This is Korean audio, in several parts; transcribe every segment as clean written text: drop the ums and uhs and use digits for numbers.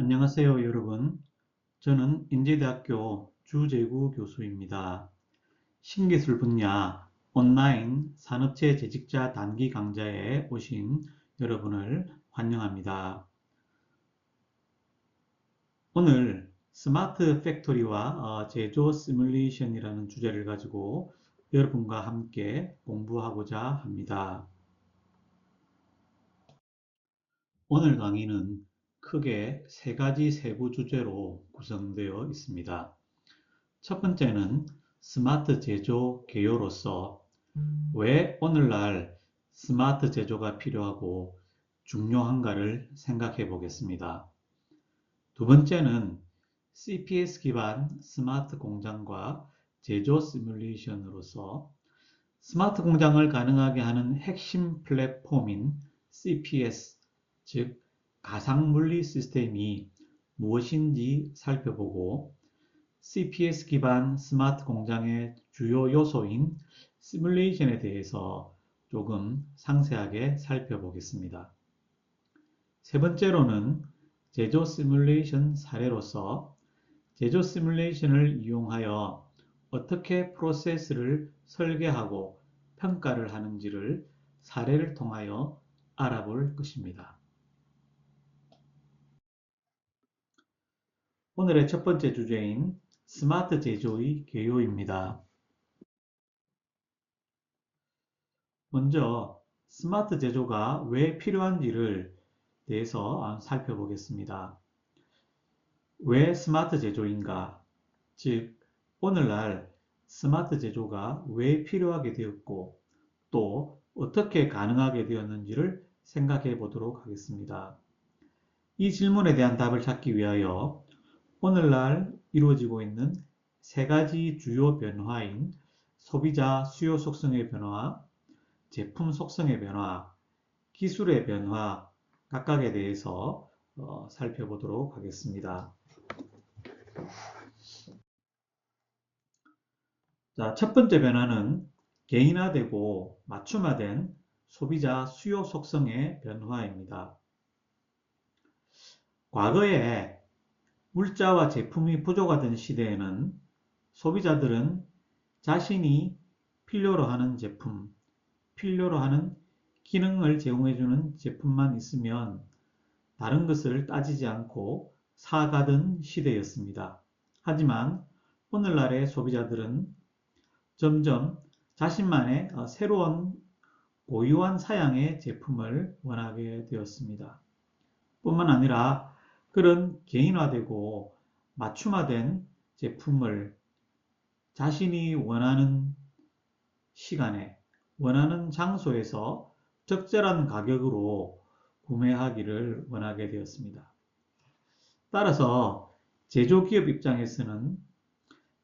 안녕하세요, 여러분. 저는 인제대학교 주재구 교수입니다. 신기술 분야 온라인 산업체 재직자 단기 강좌에 오신 여러분을 환영합니다. 오늘 스마트 팩토리와 제조 시뮬레이션이라는 주제를 가지고 여러분과 함께 공부하고자 합니다. 오늘 강의는 크게 세 가지 세부 주제로 구성되어 있습니다. 첫 번째는 스마트 제조 개요로서 왜 오늘날 스마트 제조가 필요하고 중요한가를 생각해 보겠습니다. 두 번째는 CPS 기반 스마트 공장과 제조 시뮬레이션으로서 스마트 공장을 가능하게 하는 핵심 플랫폼인 CPS, 즉 가상물리 시스템이 무엇인지 살펴보고 CPS 기반 스마트 공장의 주요 요소인 시뮬레이션에 대해서 조금 상세하게 살펴보겠습니다. 세 번째로는 제조 시뮬레이션 사례로서 제조 시뮬레이션을 이용하여 어떻게 프로세스를 설계하고 평가를 하는지를 사례를 통하여 알아볼 것입니다. 오늘의 첫 번째 주제인 스마트 제조의 개요입니다. 먼저 스마트 제조가 왜 필요한지를 대해서 살펴보겠습니다. 왜 스마트 제조인가? 즉, 오늘날 스마트 제조가 왜 필요하게 되었고 또 어떻게 가능하게 되었는지를 생각해 보도록 하겠습니다. 이 질문에 대한 답을 찾기 위하여 오늘날 이루어지고 있는 세 가지 주요 변화인 소비자 수요 속성의 변화, 제품 속성의 변화, 기술의 변화 각각에 대해서 살펴보도록 하겠습니다. 자, 첫 번째 변화는 개인화되고 맞춤화된 소비자 수요 속성의 변화입니다. 과거에 물자와 제품이 부족하던 시대에는 소비자들은 자신이 필요로 하는 제품, 필요로 하는 기능을 제공해주는 제품만 있으면 다른 것을 따지지 않고 사가던 시대였습니다. 하지만 오늘날의 소비자들은 점점 자신만의 새로운 고유한 사양의 제품을 원하게 되었습니다. 뿐만 아니라 그런 개인화되고 맞춤화된 제품을 자신이 원하는 시간에, 원하는 장소에서 적절한 가격으로 구매하기를 원하게 되었습니다. 따라서 제조기업 입장에서는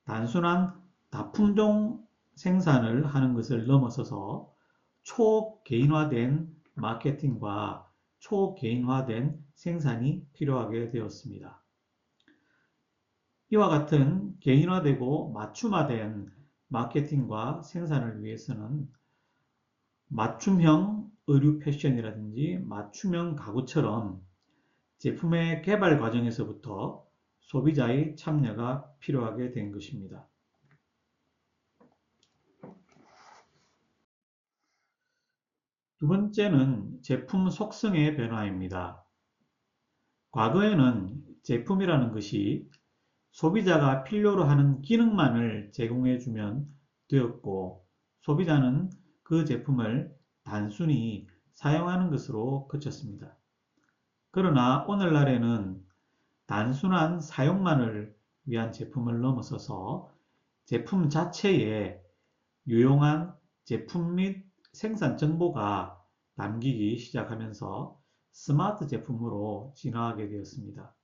단순한 다품종 생산을 하는 것을 넘어서서 초개인화된 마케팅과 초개인화된 생산이 필요하게 되었습니다. 이와 같은 개인화되고 맞춤화된 마케팅과 생산을 위해서는 맞춤형 의류 패션이라든지 맞춤형 가구처럼 제품의 개발 과정에서부터 소비자의 참여가 필요하게 된 것입니다. 두 번째는 제품 속성의 변화입니다. 과거에는 제품이라는 것이 소비자가 필요로 하는 기능만을 제공해주면 되었고 소비자는 그 제품을 단순히 사용하는 것으로 그쳤습니다. 그러나 오늘날에는 단순한 사용만을 위한 제품을 넘어서서 제품 자체에 유용한 제품 및 생산 정보가 담기기 시작하면서 스마트 제품으로 진화하게 되었습니다.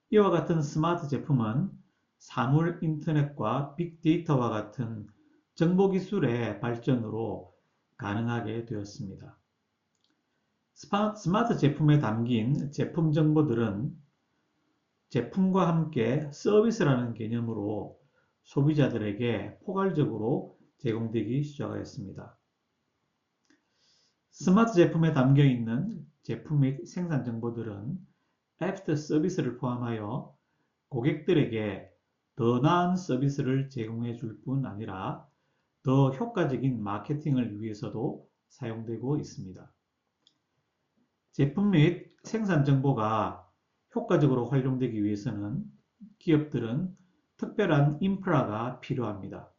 이와 같은 스마트 제품은 사물 인터넷과 빅데이터와 같은 정보기술의 발전으로 가능하게 되었습니다. 스마트 제품에 담긴 제품 정보들은 제품과 함께 서비스라는 개념으로 소비자들에게 포괄적으로 제공되기 시작하였습니다. 스마트 제품에 담겨 있는 제품 및 생산 정보들은 애프터 서비스를 포함하여 고객들에게 더 나은 서비스를 제공해 줄 뿐 아니라 더 효과적인 마케팅을 위해서도 사용되고 있습니다. 제품 및 생산 정보가 효과적으로 활용되기 위해서는 기업들은 특별한 인프라가 필요합니다.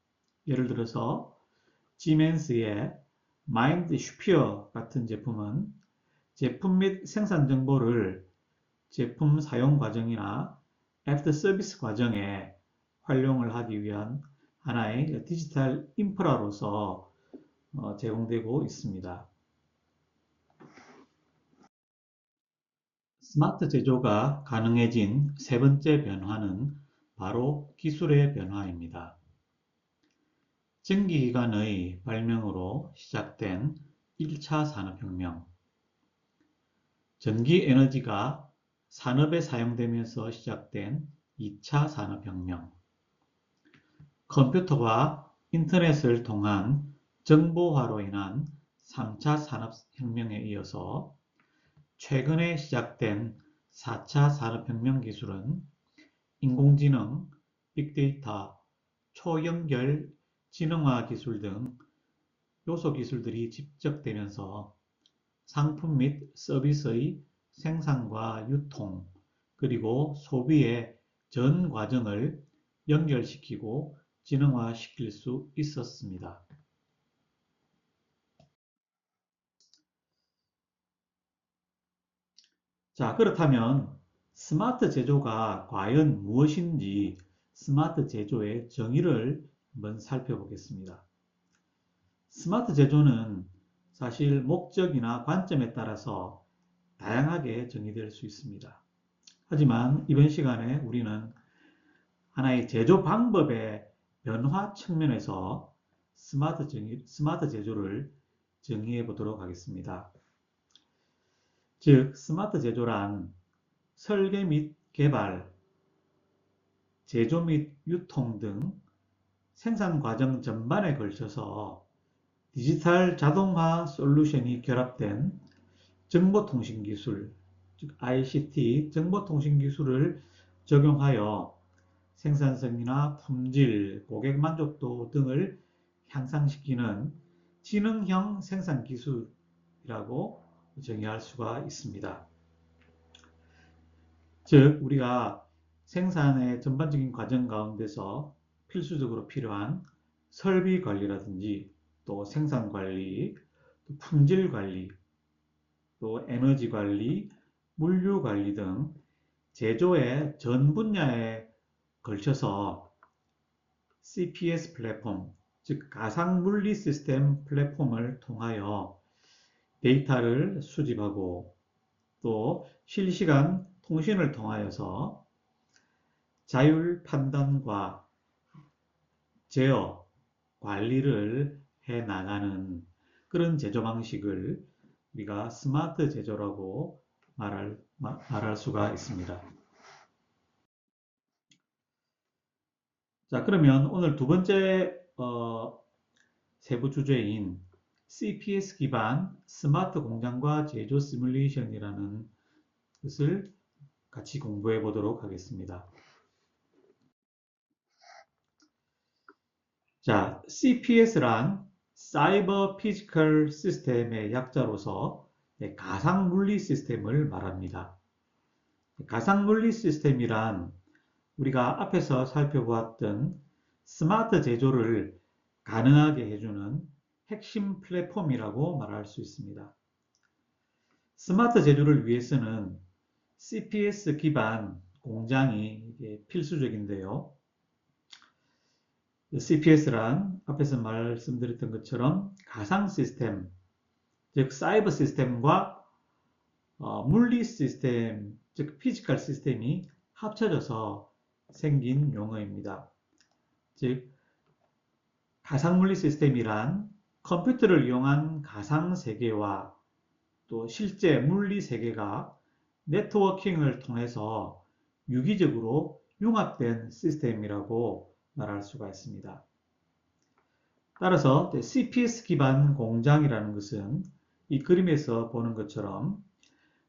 예를 들어서 지멘스의 마인드슈피어 같은 제품은 제품 및 생산 정보를 제품 사용 과정이나 애프터 서비스 과정에 활용을 하기 위한 하나의 디지털 인프라로서 제공되고 있습니다. 스마트 제조가 가능해진 세 번째 변화는 바로 기술의 변화입니다. 전기기관의 발명으로 시작된 1차 산업혁명, 전기에너지가 산업에 사용되면서 시작된 2차 산업혁명, 컴퓨터와 인터넷을 통한 정보화로 인한 3차 산업혁명에 이어서 최근에 시작된 4차 산업혁명 기술은 인공지능, 빅데이터, 초연결 지능화 기술 등 요소 기술들이 집적되면서 상품 및 서비스의 생산과 유통, 그리고 소비의 전 과정을 연결시키고 지능화시킬 수 있었습니다. 자, 그렇다면 스마트 제조가 과연 무엇인지 스마트 제조의 정의를 한번 살펴보겠습니다. 스마트 제조는 사실 목적이나 관점에 따라서 다양하게 정의될 수 있습니다. 하지만 이번 시간에 우리는 하나의 제조 방법의 변화 측면에서 스마트 제조를 정의해 보도록 하겠습니다. 즉, 스마트 제조란 설계 및 개발, 제조 및 유통 등 생산 과정 전반에 걸쳐서 디지털 자동화 솔루션이 결합된 정보통신기술, 즉 ICT, 정보통신기술을 적용하여 생산성이나 품질, 고객 만족도 등을 향상시키는 지능형 생산기술이라고 정의할 수가 있습니다. 즉, 우리가 생산의 전반적인 과정 가운데서 필수적으로 필요한 설비 관리라든지 또 생산 관리, 또 품질 관리, 또 에너지 관리, 물류 관리 등 제조의 전 분야에 걸쳐서 CPS 플랫폼, 즉 가상 물리 시스템 플랫폼을 통하여 데이터를 수집하고 또 실시간 통신을 통하여서 자율 판단과 제어, 관리를 해 나가는 그런 제조 방식을 우리가 스마트 제조라고 말할 수가 있습니다. 자, 그러면 오늘 두 번째 세부 주제인 CPS 기반 스마트 공장과 제조 시뮬레이션이라는 것을 같이 공부해 보도록 하겠습니다. 자, CPS란 사이버 피지컬 시스템의 약자로서 가상 물리 시스템을 말합니다. 가상 물리 시스템이란 우리가 앞에서 살펴보았던 스마트 제조를 가능하게 해주는 핵심 플랫폼이라고 말할 수 있습니다. 스마트 제조를 위해서는 CPS 기반 공장이 필수적인데요. CPS란 앞에서 말씀드렸던 것처럼 가상 시스템, 즉 사이버 시스템과 물리 시스템, 즉 피지컬 시스템이 합쳐져서 생긴 용어입니다. 즉 가상 물리 시스템이란 컴퓨터를 이용한 가상 세계와 또 실제 물리 세계가 네트워킹을 통해서 유기적으로 융합된 시스템이라고 말할 수가 있습니다. 따라서 CPS 기반 공장이라는 것은 이 그림에서 보는 것처럼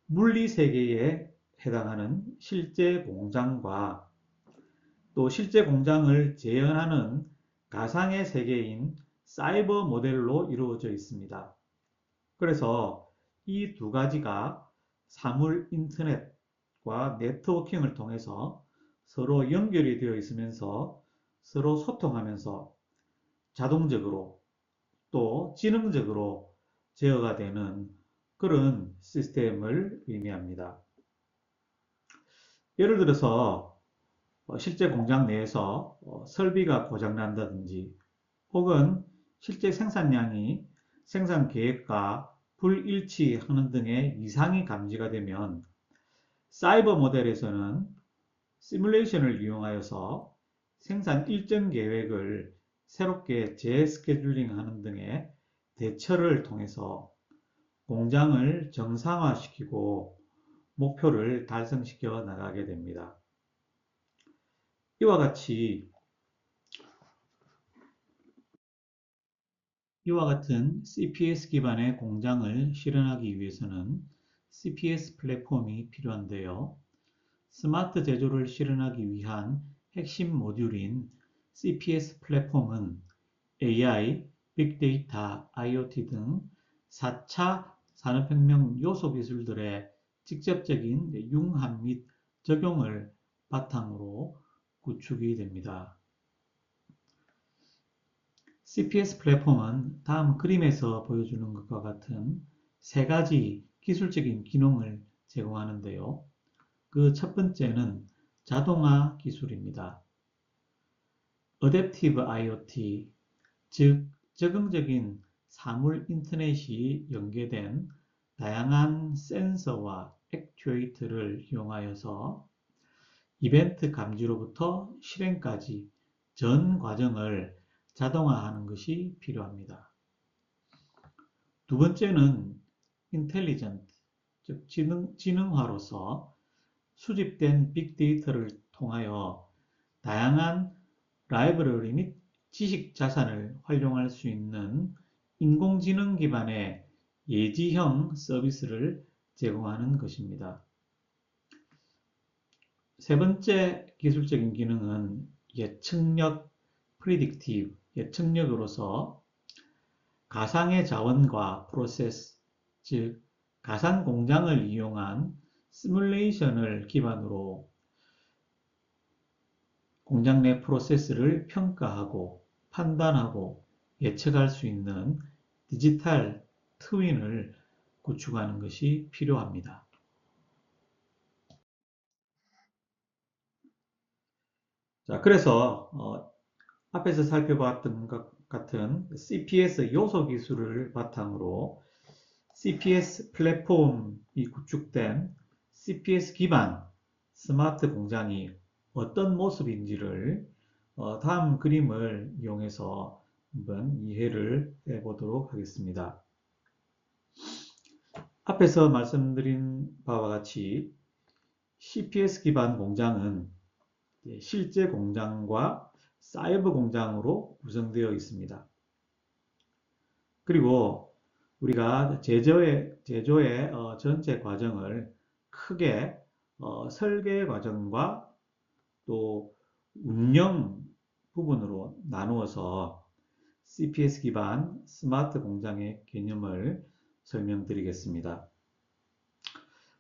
물리 세계의 해당하는 실제 공장과 또 실제 공장을 재현하는 가상의 세계인 사이버 모델로 이루어져 있습니다. 그래서 이 두 가지가 사물 인터넷과 네트워킹을 통해서 서로 연결이 되어 있으면서 서로 소통하면서 자동적으로 또 지능적으로 제어가 되는 그런 시스템을 의미합니다. 예를 들어서 실제 공장 내에서 설비가 고장난다든지 혹은 실제 생산량이 생산 계획과 불일치하는 등의 이상이 감지가 되면 사이버 모델에서는 시뮬레이션을 이용하여서 생산 일정 계획을 새롭게 재스케줄링하는 등의 대처를 통해서 공장을 정상화시키고 목표를 달성시켜 나가게 됩니다. 이와 같은 CPS 기반의 공장을 실현하기 위해서는 CPS 플랫폼이 필요한데요. 스마트 제조를 실현하기 위한 핵심 모듈인 CPS 플랫폼은 AI, 빅데이터, IoT 등 4차 산업혁명 요소 기술들의 직접적인 융합 및 적용을 바탕으로 구축이 됩니다. CPS 플랫폼은 다음 그림에서 보여주는 것과 같은 세 가지 기술적인 기능을 제공하는데요. 그 첫 번째는 자동화 기술입니다. 어댑티브 IoT, 즉 적응적인 사물 인터넷이 연계된 다양한 센서와 액추에이터를 이용하여서 이벤트 감지로부터 실행까지 전 과정을 자동화하는 것이 필요합니다. 두 번째는 인텔리전트, 즉 지능화로서 수집된 빅데이터를 통하여 다양한 라이브러리 및 지식 자산을 활용할 수 있는 인공지능 기반의 예지형 서비스를 제공하는 것입니다. 세 번째 기술적인 기능은 예측력, predictive, 예측력으로서 가상의 자원과 프로세스, 즉 가상 공장을 이용한 시뮬레이션을 기반으로 공장 내 프로세스를 평가하고 판단하고 예측할 수 있는 디지털 트윈을 구축하는 것이 필요합니다. 자, 그래서 앞에서 살펴봤던 것 같은 CPS 요소 기술을 바탕으로 CPS 플랫폼이 구축된 CPS 기반 스마트 공장이 어떤 모습인지를 다음 그림을 이용해서 한번 이해를 해보도록 하겠습니다. 앞에서 말씀드린 바와 같이 CPS 기반 공장은 실제 공장과 사이버 공장으로 구성되어 있습니다. 그리고 우리가 제조의 전체 과정을 크게 설계 과정과 또 운영 부분으로 나누어서 CPS 기반 스마트 공장의 개념을 설명드리겠습니다.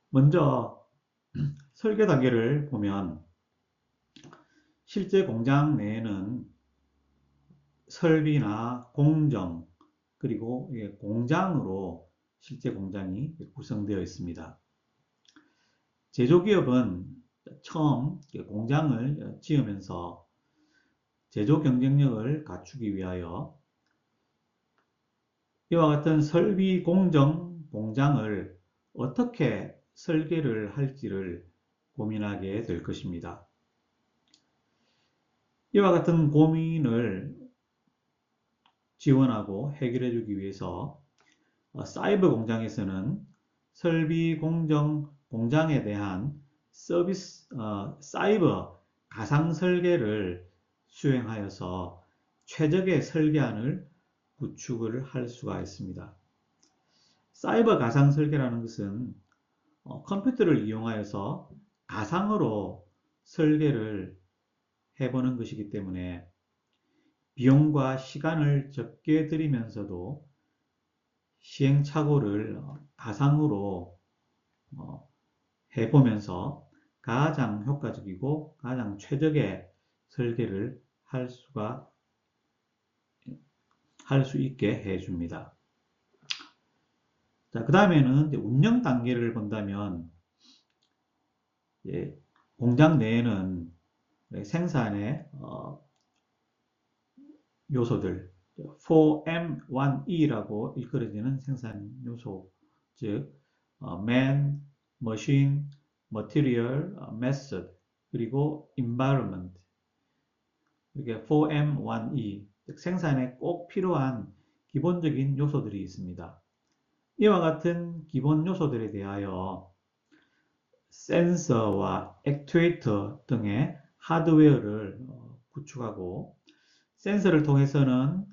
먼저 설계 단계를 보면 실제 공장 내에는 설비나 공정 그리고 공장으로 실제 공장이 구성되어 있습니다. 제조기업은 처음 공장을 지으면서 제조 경쟁력을 갖추기 위하여 이와 같은 설비 공정 공장을 어떻게 설계를 할지를 고민하게 될 것입니다. 이와 같은 고민을 지원하고 해결해 주기 위해서 사이버 공장에서는 설비 공정 공장에 대한 서비스 사이버 가상 설계를 수행하여서 최적의 설계안을 구축을 할 수가 있습니다. 사이버 가상 설계라는 것은 컴퓨터를 이용하여서 가상으로 설계를 해보는 것이기 때문에 비용과 시간을 적게 들이면서도 시행착오를 가상으로 해보면서 가장 효과적이고 가장 최적의 설계를 할 수 있게 해줍니다. 자, 그 다음에는 운영 단계를 본다면 공장 내에는 생산의 요소들 4M1E라고 일컬어지는 생산 요소, 즉 Man, Machine, Material, Method, 그리고 Environment, 이렇게 4M1E, 즉 생산에 꼭 필요한 기본적인 요소들이 있습니다. 이와 같은 기본 요소들에 대하여 센서와 액추에이터 등의 하드웨어를 구축하고, 센서를 통해서는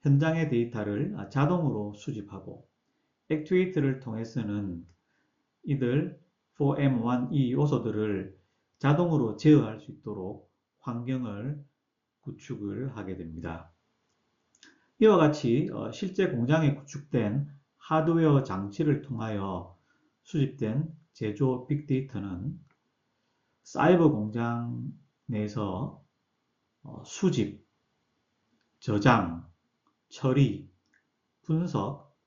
현장의 데이터를 자동으로 수집하고, 액추에이터를 통해서는 이들 4M1E 요소들을 자동으로 제어할 수 있도록 환경을 구축을 하게 됩니다. 이와 같이 실제 공장에 구축된 하드웨어 장치를 통하여 수집된 제조 빅데이터는 사이버 공장 내에서 수집, 저장, 처리, 분석,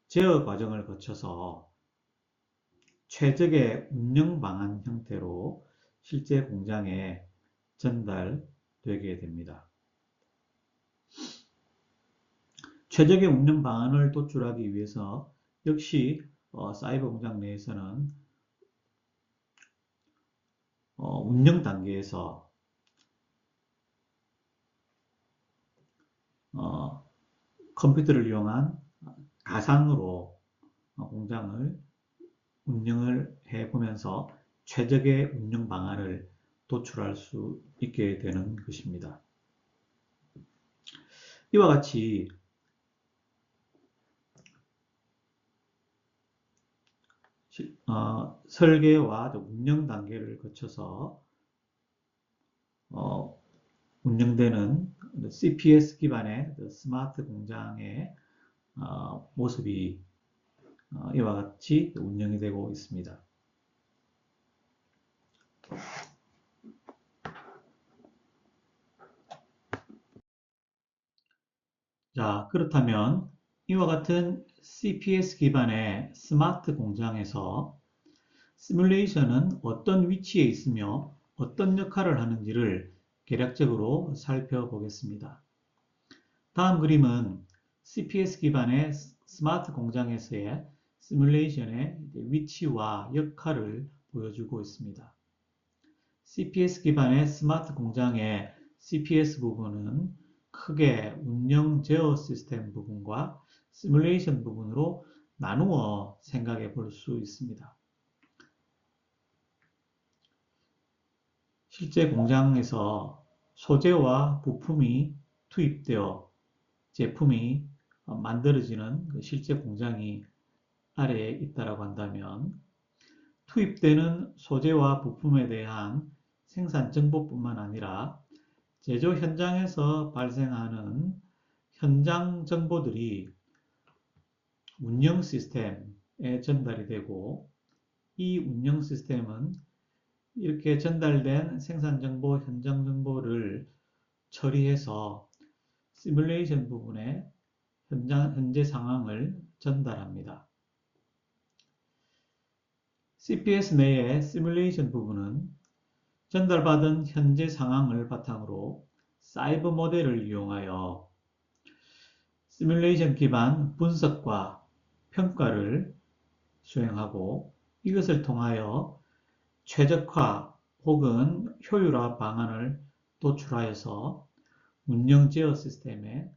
제어 과정을 거쳐서 최적의 운영 방안 형태로 실제 공장에 전달되게 됩니다. 최적의 운영 방안을 도출하기 위해서 역시 사이버 공장 내에서는 운영 단계에서 컴퓨터를 이용한 가상으로 공장을 운영을 해보면서 최적의 운영 방안을 도출할 수 있게 되는 것입니다. 이와 같이 설계와 운영 단계를 거쳐서 운영되는 CPS 기반의 스마트 공장의 모습이 이와 같이 운영이 되고 있습니다. 자, 그렇다면 이와 같은 CPS 기반의 스마트 공장에서 시뮬레이션은 어떤 위치에 있으며 어떤 역할을 하는지를 개략적으로 살펴보겠습니다. 다음 그림은 CPS 기반의 스마트 공장에서의 시뮬레이션의 위치와 역할을 보여주고 있습니다. CPS 기반의 스마트 공장의 CPS 부분은 크게 운영 제어 시스템 부분과 시뮬레이션 부분으로 나누어 생각해 볼 수 있습니다. 실제 공장에서 소재와 부품이 투입되어 제품이 만들어지는 실제 공장이 아래에 있다고 한다면, 투입되는 소재와 부품에 대한 생산 정보뿐만 아니라 제조 현장에서 발생하는 현장 정보들이 운영 시스템에 전달이 되고, 이 운영 시스템은 이렇게 전달된 생산 정보, 현장 정보를 처리해서 시뮬레이션 부분에 현재 상황을 전달합니다. CPS 내의 시뮬레이션 부분은 전달받은 현재 상황을 바탕으로 사이버 모델을 이용하여 시뮬레이션 기반 분석과 평가를 수행하고, 이것을 통하여 최적화 혹은 효율화 방안을 도출하여서 운영 제어 시스템에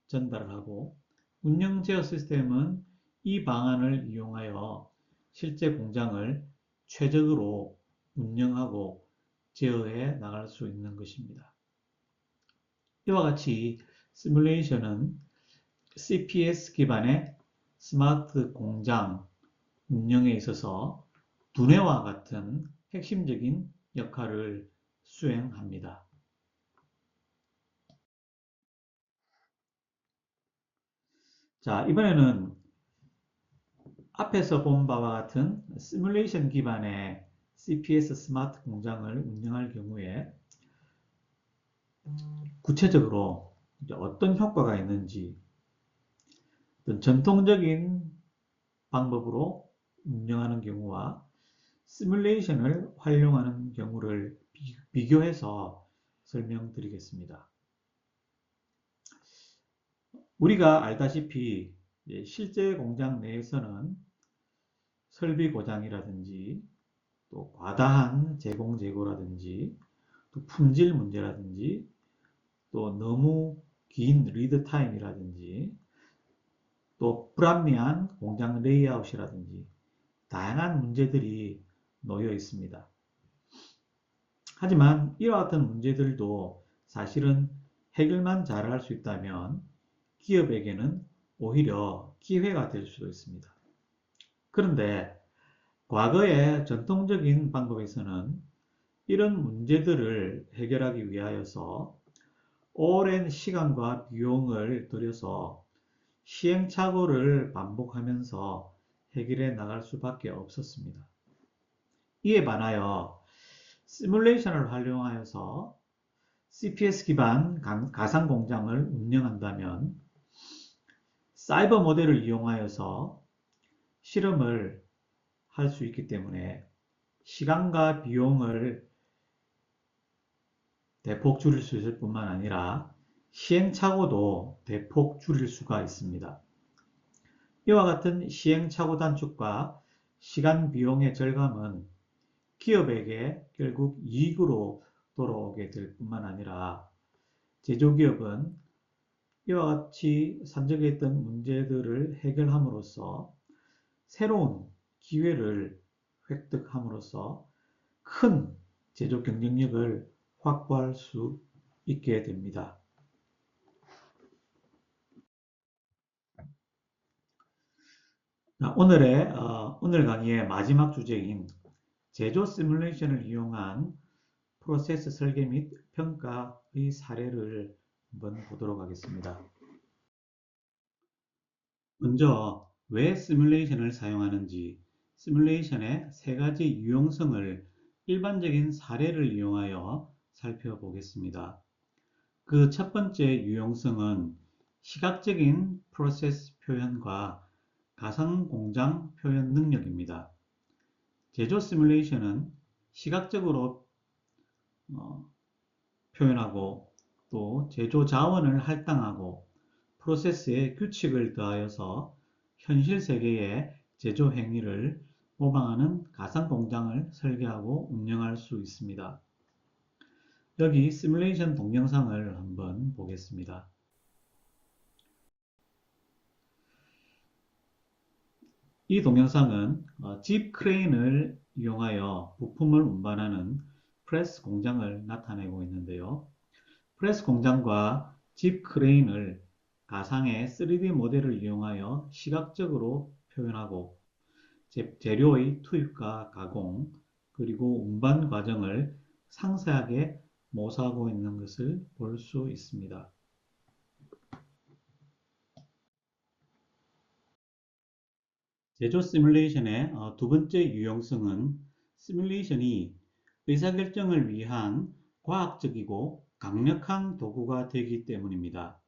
전달을 하고, 운영 제어 시스템은 이 방안을 이용하여 실제 공장을 최적으로 운영하고 제어해 나갈 수 있는 것입니다. 이와 같이 시뮬레이션은 CPS 기반의 스마트 공장 운영에 있어서 두뇌와 같은 핵심적인 역할을 수행합니다. 자, 이번에는 앞에서 본 바와 같은 시뮬레이션 기반의 CPS 스마트 공장을 운영할 경우에 구체적으로 어떤 효과가 있는지, 전통적인 방법으로 운영하는 경우와 시뮬레이션을 활용하는 경우를 비교해서 설명드리겠습니다. 우리가 알다시피 실제 공장 내에서는 설비 고장이라든지 또 과다한 제공 재고라든지 또 품질 문제라든지 또 너무 긴 리드 타임이라든지 또 불합리한 공장 레이아웃이라든지 다양한 문제들이 놓여 있습니다. 하지만 이와 같은 문제들도 사실은 해결만 잘할 수 있다면 기업에게는 오히려 기회가 될 수도 있습니다. 그런데 과거의 전통적인 방법에서는 이런 문제들을 해결하기 위하여서 오랜 시간과 비용을 들여서 시행착오를 반복하면서 해결해 나갈 수밖에 없었습니다. 이에 반하여 시뮬레이션을 활용하여서 CPS 기반 가상 공장을 운영한다면 사이버 모델을 이용하여서 실험을 할 수 있기 때문에 시간과 비용을 대폭 줄일 수 있을 뿐만 아니라 시행착오도 대폭 줄일 수가 있습니다. 이와 같은 시행착오 단축과 시간 비용의 절감은 기업에게 결국 이익으로 돌아오게 될 뿐만 아니라 제조기업은 이와 같이 산적해 있던 문제들을 해결함으로써 새로운 기회를 획득함으로써 큰 제조 경쟁력을 확보할 수 있게 됩니다. 오늘 강의의 마지막 주제인 제조 시뮬레이션을 이용한 프로세스 설계 및 평가의 사례를 한번 보도록 하겠습니다. 먼저 왜 시뮬레이션을 사용하는지, 시뮬레이션의 세 가지 유용성을 일반적인 사례를 이용하여 살펴보겠습니다. 그 첫 번째 유용성은 시각적인 프로세스 표현과 가상 공장 표현 능력입니다. 제조 시뮬레이션은 시각적으로 표현하고 또 제조 자원을 할당하고 프로세스에 규칙을 더하여서 현실 세계의 제조 행위를 모방하는 가상 공장을 설계하고 운영할 수 있습니다. 여기 시뮬레이션 동영상을 한번 보겠습니다. 이 동영상은 집 크레인을 이용하여 부품을 운반하는 프레스 공장을 나타내고 있는데요. 프레스 공장과 집 크레인을 가상의 3D 모델을 이용하여 시각적으로 표현하고 재료의 투입과 가공 그리고 운반 과정을 상세하게 모사하고 있는 것을 볼 수 있습니다. 제조 시뮬레이션의 두 번째 유용성은 시뮬레이션이 의사결정을 위한 과학적이고 강력한 도구가 되기 때문입니다.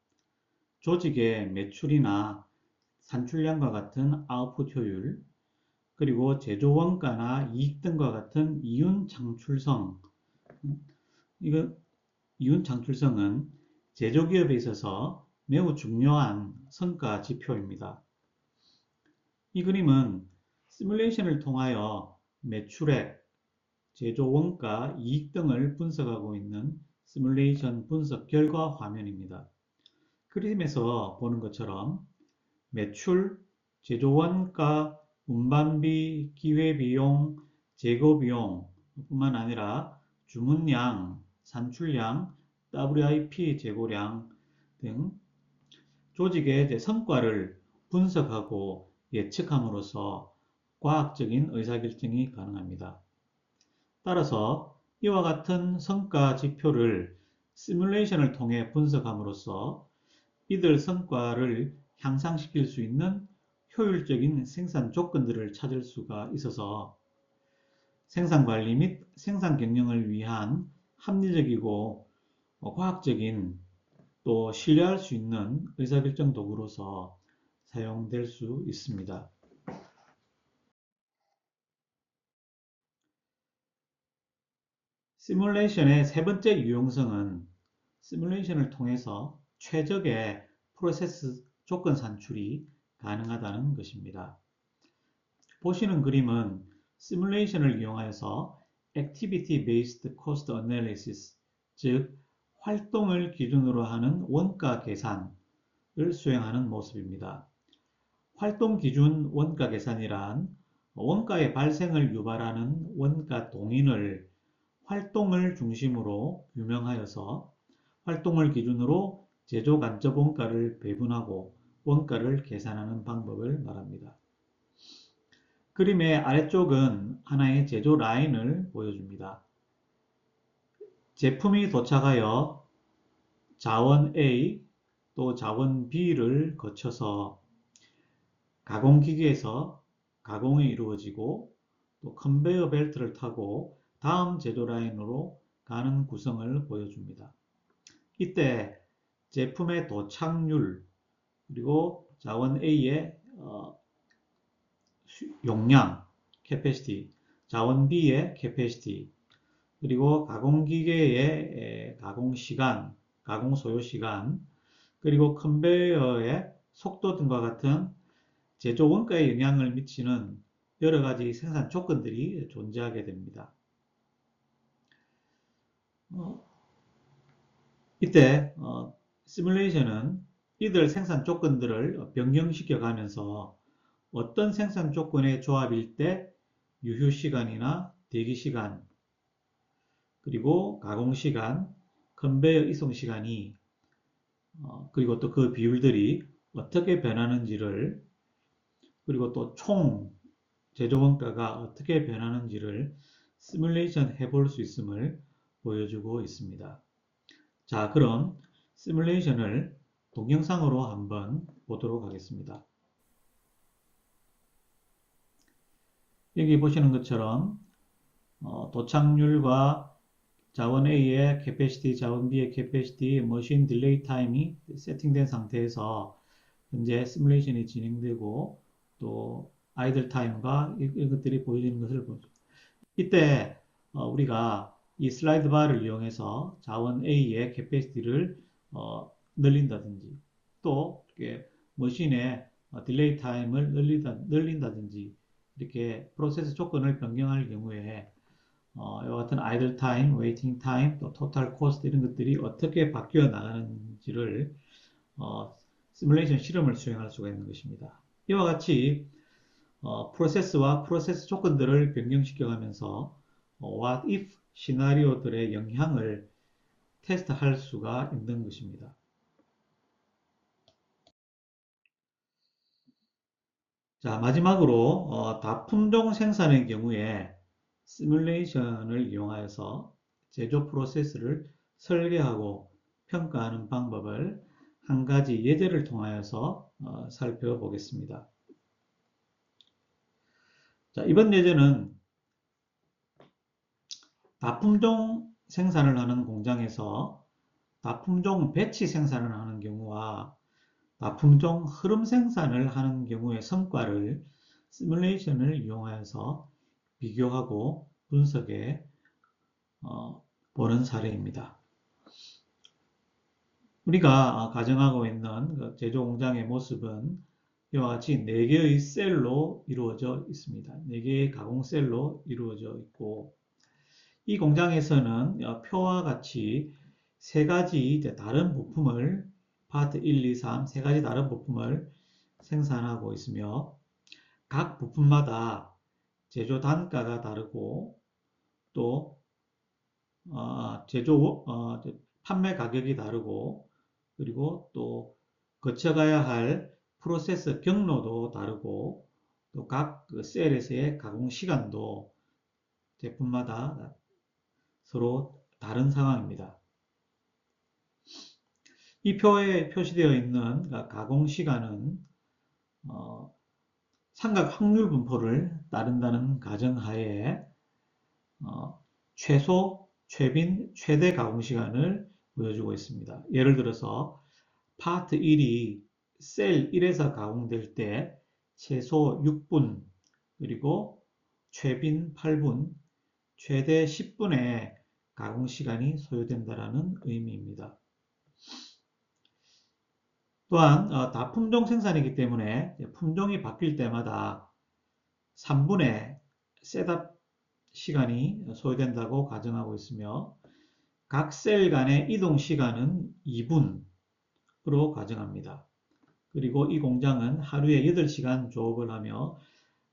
조직의 매출이나 산출량과 같은 아웃풋 효율, 그리고 제조 원가나 이익 등과 같은 이윤 창출성, 이윤 창출성은 제조기업에 있어서 매우 중요한 성과 지표입니다. 이 그림은 시뮬레이션을 통하여 매출액, 제조 원가, 이익 등을 분석하고 있는 시뮬레이션 분석 결과 화면입니다. 그림에서 보는 것처럼 매출, 제조 원가, 운반비, 기회비용, 재고비용 뿐만 아니라 주문량, 산출량, WIP 재고량 등 조직의 성과를 분석하고 예측함으로써 과학적인 의사결정이 가능합니다. 따라서 이와 같은 성과 지표를 시뮬레이션을 통해 분석함으로써 이들 성과를 향상시킬 수 있는 효율적인 생산 조건들을 찾을 수가 있어서 생산관리 및 생산 경영을 위한 합리적이고 과학적인 또 신뢰할 수 있는 의사결정 도구로서 사용될 수 있습니다. 시뮬레이션의 세 번째 유용성은 시뮬레이션을 통해서 최적의 프로세스 조건 산출이 가능하다는 것입니다. 보시는 그림은 시뮬레이션을 이용하여서 Activity Based Cost Analysis, 즉 활동을 기준으로 하는 원가 계산을 수행하는 모습입니다. 활동 기준 원가 계산이란 원가의 발생을 유발하는 원가 동인을 활동을 중심으로 규명하여서 활동을 기준으로 제조 간접 원가를 배분하고 원가를 계산하는 방법을 말합니다. 그림의 아래쪽은 하나의 제조 라인을 보여줍니다. 제품이 도착하여 자원 A 또 자원 B를 거쳐서 가공기계에서 가공이 이루어지고 또 컨베이어 벨트를 타고 다음 제조 라인으로 가는 구성을 보여줍니다. 이때 제품의 도착률 그리고 자원 A의 용량, capacity, 자원 B의 capacity, 그리고 가공기계의 가공시간, 가공 소요시간, 그리고 컨베이어의 속도 등과 같은 제조 원가에 영향을 미치는 여러 가지 생산 조건들이 존재하게 됩니다. 이때 시뮬레이션은 이들 생산 조건들을 변경시켜 가면서 어떤 생산 조건의 조합일 때 유효시간이나 대기시간, 그리고 가공시간, 컨베이어 이송시간이 그리고 또 그 비율들이 어떻게 변하는지를 그리고 또 총 제조원가가 어떻게 변하는지를 시뮬레이션 해볼 수 있음을 보여주고 있습니다. 자, 그럼 시뮬레이션을 동영상으로 한번 보도록 하겠습니다. 여기 보시는 것처럼 도착률과 자원 A의 capacity, 자원 B의 capacity, 머신 딜레이 타임이 세팅된 상태에서 현재 시뮬레이션이 진행되고 또 아이들 타임과 이런 것들이 보여지는 것을 보죠. 이때 우리가 이 슬라이드 바를 이용해서 자원 A의 캐패시티를 늘린다든지 또 이렇게 머신의 딜레이 타임을 늘린다든지 이렇게 프로세스 조건을 변경할 경우에 이와 같은 아이들 타임, 웨이팅 타임, 또 토탈 코스트 이런 것들이 어떻게 바뀌어 나가는지를 시뮬레이션 실험을 수행할 수가 있는 것입니다. 이와 같이 프로세스와 프로세스 조건들을 변경시켜 가면서 what if 시나리오들의 영향을 테스트할 수가 있는 것입니다. 자, 마지막으로 다품종 생산의 경우에 시뮬레이션을 이용하여서 제조 프로세스를 설계하고 평가하는 방법을 한 가지 예제를 통하여서 살펴보겠습니다. 자, 이번 예제는 다품종 생산을 하는 공장에서 다품종 배치 생산을 하는 경우와 다품종 흐름 생산을 하는 경우의 성과를 시뮬레이션을 이용하여서 비교하고 분석해 보는 사례입니다. 우리가 가정하고 있는 제조 공장의 모습은 이와 같이 4개의 셀로 이루어져 있습니다. 4개의 가공셀로 이루어져 있고 이 공장에서는 표와 같이 3가지 다른 부품을 파트 1, 2, 3, 3가지 다른 부품을 생산하고 있으며 각 부품마다 제조 단가가 다르고 또 판매 가격이 다르고 그리고 또 거쳐가야 할 프로세스 경로도 다르고 또 각 그 셀에서의 가공 시간도 제품마다 서로 다른 상황입니다. 이 표에 표시되어 있는 가공 시간은 삼각 확률 분포를 따른다는 가정하에 최소, 최빈, 최대 가공 시간을 보여주고 있습니다. 예를 들어서 파트 1이 셀 1에서 가공될 때 최소 6분, 그리고 최빈 8분, 최대 10분의 가공 시간이 소요된다는 의미입니다. 또한 다 품종 생산이기 때문에 품종이 바뀔 때마다 3분의 셋업 시간이 소요된다고 가정하고 있으며 각 셀 간의 이동 시간은 2분으로 가정합니다. 그리고 이 공장은 하루에 8시간 조업을 하며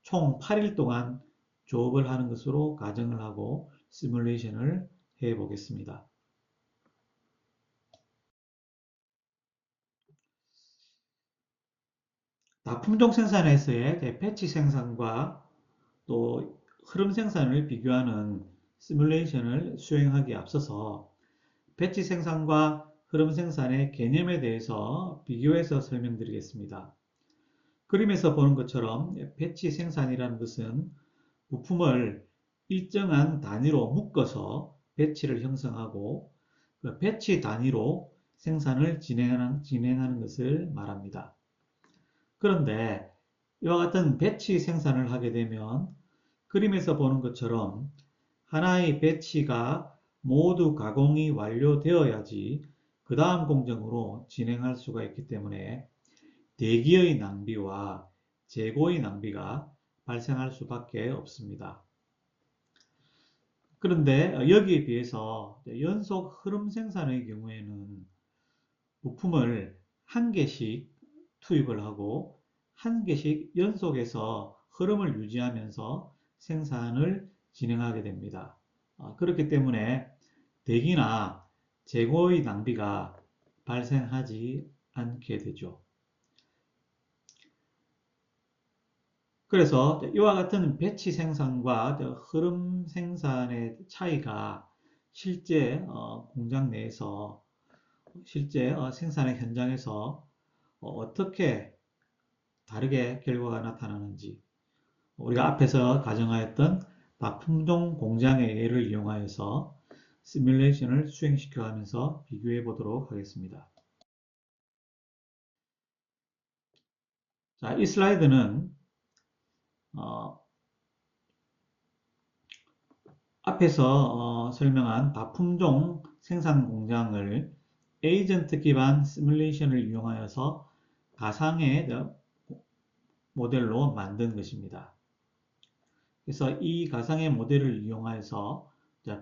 총 8일 동안 조업을 하는 것으로 가정을 하고 시뮬레이션을 해 보겠습니다. 다품종 생산에서의 배치 생산과 또 흐름 생산을 비교하는 시뮬레이션을 수행하기에 앞서서 배치 생산과 흐름 생산의 개념에 대해서 비교해서 설명드리겠습니다. 그림에서 보는 것처럼 배치 생산이라는 것은 부품을 일정한 단위로 묶어서 배치를 형성하고 그 배치 단위로 생산을 진행하는 것을 말합니다. 그런데 이와 같은 배치 생산을 하게 되면 그림에서 보는 것처럼 하나의 배치가 모두 가공이 완료되어야지 그 다음 공정으로 진행할 수가 있기 때문에 대기의 낭비와 재고의 낭비가 발생할 수밖에 없습니다. 그런데 여기에 비해서 연속 흐름 생산의 경우에는 부품을 한 개씩 투입을 하고 한 개씩 연속해서 흐름을 유지하면서 생산을 진행하게 됩니다. 그렇기 때문에 대기나 재고의 낭비가 발생하지 않게 되죠. 그래서 이와 같은 배치 생산과 흐름 생산의 차이가 실제 공장 내에서 실제 생산의 현장에서 어떻게 다르게 결과가 나타나는지 우리가 앞에서 가정하였던 다품종 공장의 예를 이용하여서 시뮬레이션을 수행시켜 가면서 비교해 보도록 하겠습니다. 자, 이 슬라이드는 앞에서 설명한 다품종 생산 공장을 에이전트 기반 시뮬레이션을 이용하여서 가상의 모델로 만든 것입니다. 그래서 이 가상의 모델을 이용해서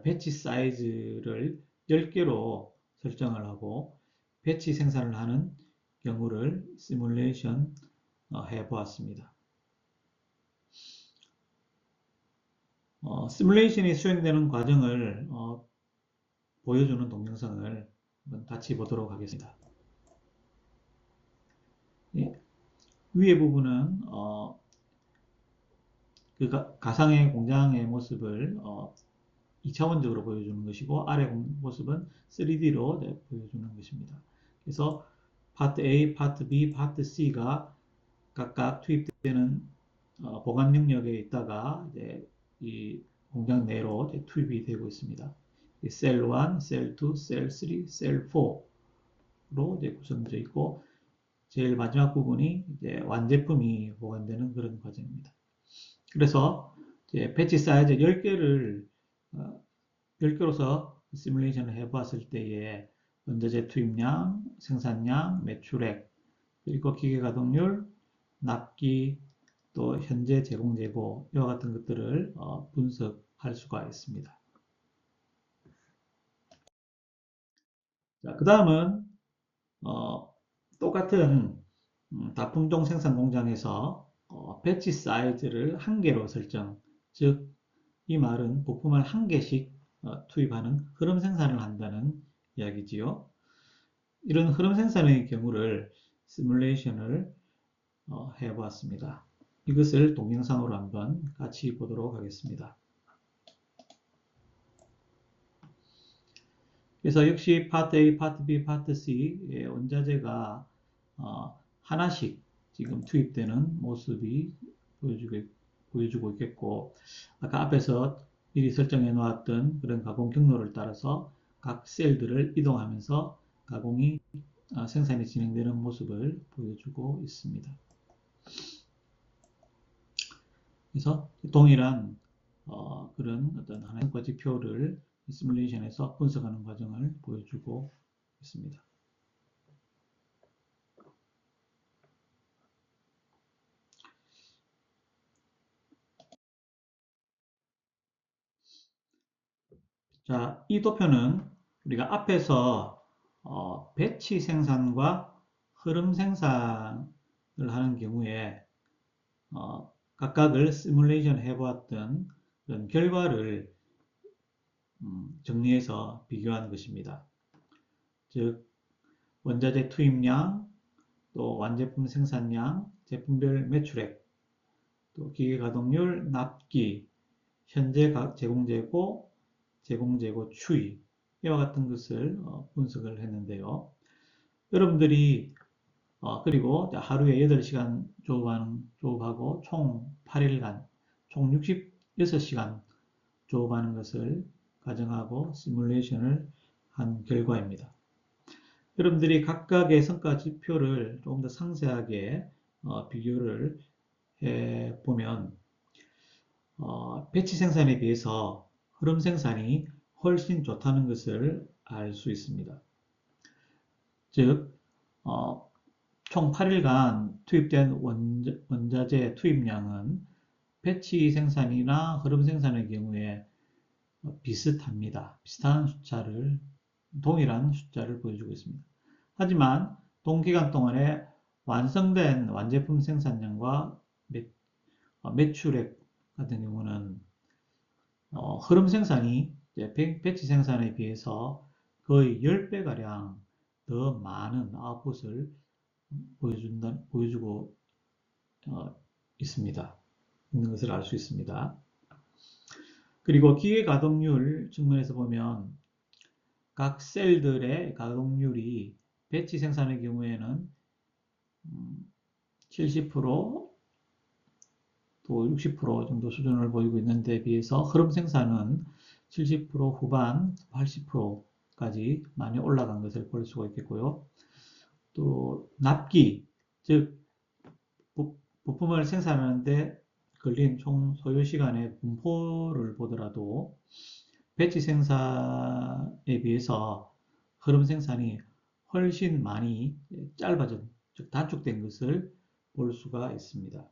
배치 사이즈를 10개로 설정을 하고 배치 생산을 하는 경우를 시뮬레이션 해 보았습니다. 시뮬레이션이 수행되는 과정을 보여주는 동영상을 같이 보도록 하겠습니다. 예, 위의 부분은 그 가상의 공장의 모습을 2차원적으로 보여주는 것이고 아래 모습은 3D로 보여주는 것입니다. 그래서 파트 A, 파트 B, 파트 C가 각각 투입되는 보관 영역에 있다가 이제 이 공장 내로 투입이 되고 있습니다. 셀 1, 셀 2, 셀 3, 셀 4로 이제 구성되어 있고 제일 마지막 부분이 이제 완제품이 보관되는 그런 과정입니다. 그래서 이제 배치 사이즈 10개를 10개로서 시뮬레이션을 해봤을 때에 원자재 투입량, 생산량, 매출액, 그리고 기계 가동률, 납기, 또 현재 제공 재고 이와 같은 것들을 분석할 수가 있습니다. 자, 그 다음은 똑같은 다품종 생산 공장에서 배치 사이즈를 한 개로 설정, 즉 이 말은 부품을 한 개씩 투입하는 흐름 생산을 한다는 이야기지요. 이런 흐름 생산의 경우를 시뮬레이션을 해보았습니다. 이것을 동영상으로 한번 같이 보도록 하겠습니다. 그래서 역시 파트 A, 파트 B, 파트 C의 원자재가 하나씩 지금 투입되는 모습이 보여주고 있겠고, 아까 앞에서 미리 설정해 놓았던 그런 가공 경로를 따라서 각 셀들을 이동하면서 가공이 생산이 진행되는 모습을 보여주고 있습니다. 그래서 동일한 그런 어떤 하나의 성과지표를 시뮬레이션에서 분석하는 과정을 보여주고 있습니다. 자, 이 도표는 우리가 앞에서 배치 생산과 흐름 생산을 하는 경우에 각각을 시뮬레이션 해보았던 그런 결과를 정리해서 비교한 것입니다. 즉, 원자재 투입량, 또 완제품 생산량, 제품별 매출액, 또 기계 가동률, 납기, 현재 제공재고, 제공재고 추이, 이와 같은 것을 분석을 했는데요. 여러분들이 그리고 하루에 8시간 조업하고 총 8일간 총 66시간 조업하는 것을 가정하고 시뮬레이션을 한 결과입니다. 여러분들이 각각의 성과 지표를 조금 더 상세하게 비교를 해보면 배치 생산에 비해서 흐름 생산이 훨씬 좋다는 것을 알 수 있습니다. 즉, 총 8일간 투입된 원자재 투입량은 배치 생산이나 흐름 생산의 경우에 비슷합니다. 비슷한 숫자를, 동일한 숫자를 보여주고 있습니다. 하지만 동기간 동안에 완성된 완제품 생산량과 매출액 같은 경우는 흐름 생산이 배치 생산에 비해서 거의 10배가량 더 많은 아웃풋을 보여주고 있는 것을 알 수 있습니다. 그리고 기계 가동률 측면에서 보면 각 셀들의 가동률이 배치 생산의 경우에는 70%, 또 60% 정도 수준을 보이고 있는데 비해서 흐름 생산은 70% 후반, 80%까지 많이 올라간 것을 볼 수가 있겠고요. 또 납기, 즉 부품을 생산하는데 걸린 총 소요 시간의 분포를 보더라도 배치 생산에 비해서 흐름 생산이 훨씬 많이 짧아진, 즉 단축된 것을 볼 수가 있습니다.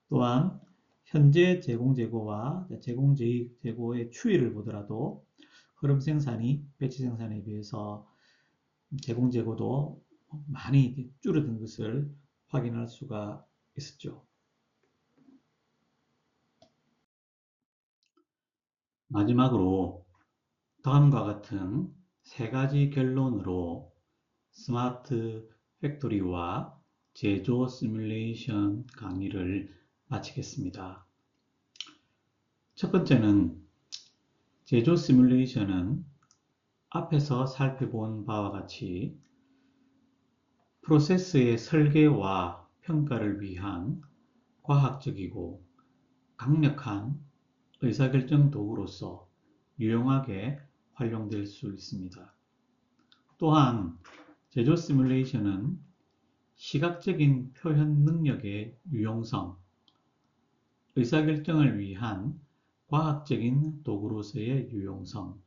또한 현재 제공재고와 제공재고의 추이를 보더라도 흐름 생산이 배치 생산에 비해서 제공재고도 많이 줄어든 것을 확인할 수가 있었죠. 마지막으로 다음과 같은 세 가지 결론으로 스마트 팩토리와 제조 시뮬레이션 강의를 마치겠습니다. 첫 번째는 제조 시뮬레이션은 앞에서 살펴본 바와 같이 프로세스의 설계와 평가를 위한 과학적이고 강력한 의사결정 도구로서 유용하게 활용될 수 있습니다. 또한 제조 시뮬레이션은 시각적인 표현 능력의 유용성, 의사결정을 위한 과학적인 도구로서의 유용성,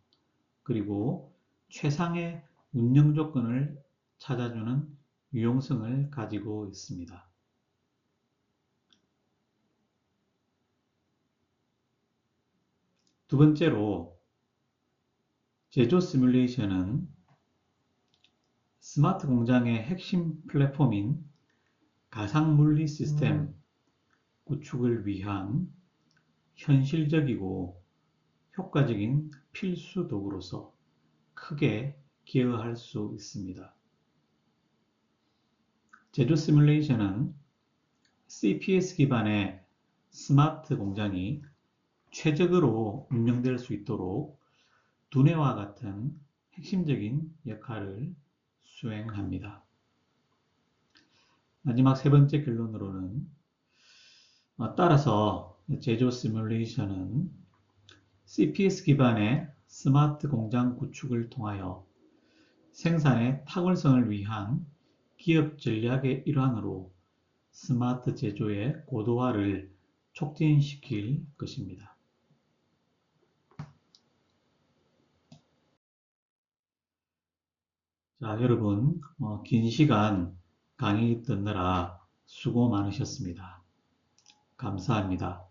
그리고 최상의 운영 조건을 찾아주는 유용성을 가지고 있습니다. 두 번째로, 제조 시뮬레이션은 스마트 공장의 핵심 플랫폼인 가상물리 시스템 구축을 위한 현실적이고 효과적인 필수 도구로서 크게 기여할 수 있습니다. 제조 시뮬레이션은 CPS 기반의 스마트 공장이 최적으로 운영될 수 있도록 두뇌와 같은 핵심적인 역할을 수행합니다. 마지막 세 번째 결론으로는 따라서 제조 시뮬레이션은 CPS 기반의 스마트 공장 구축을 통하여 생산의 탁월성을 위한 기업 전략의 일환으로 스마트 제조의 고도화를 촉진시킬 것입니다. 자, 여러분, 긴 시간 강의 듣느라 수고 많으셨습니다. 감사합니다.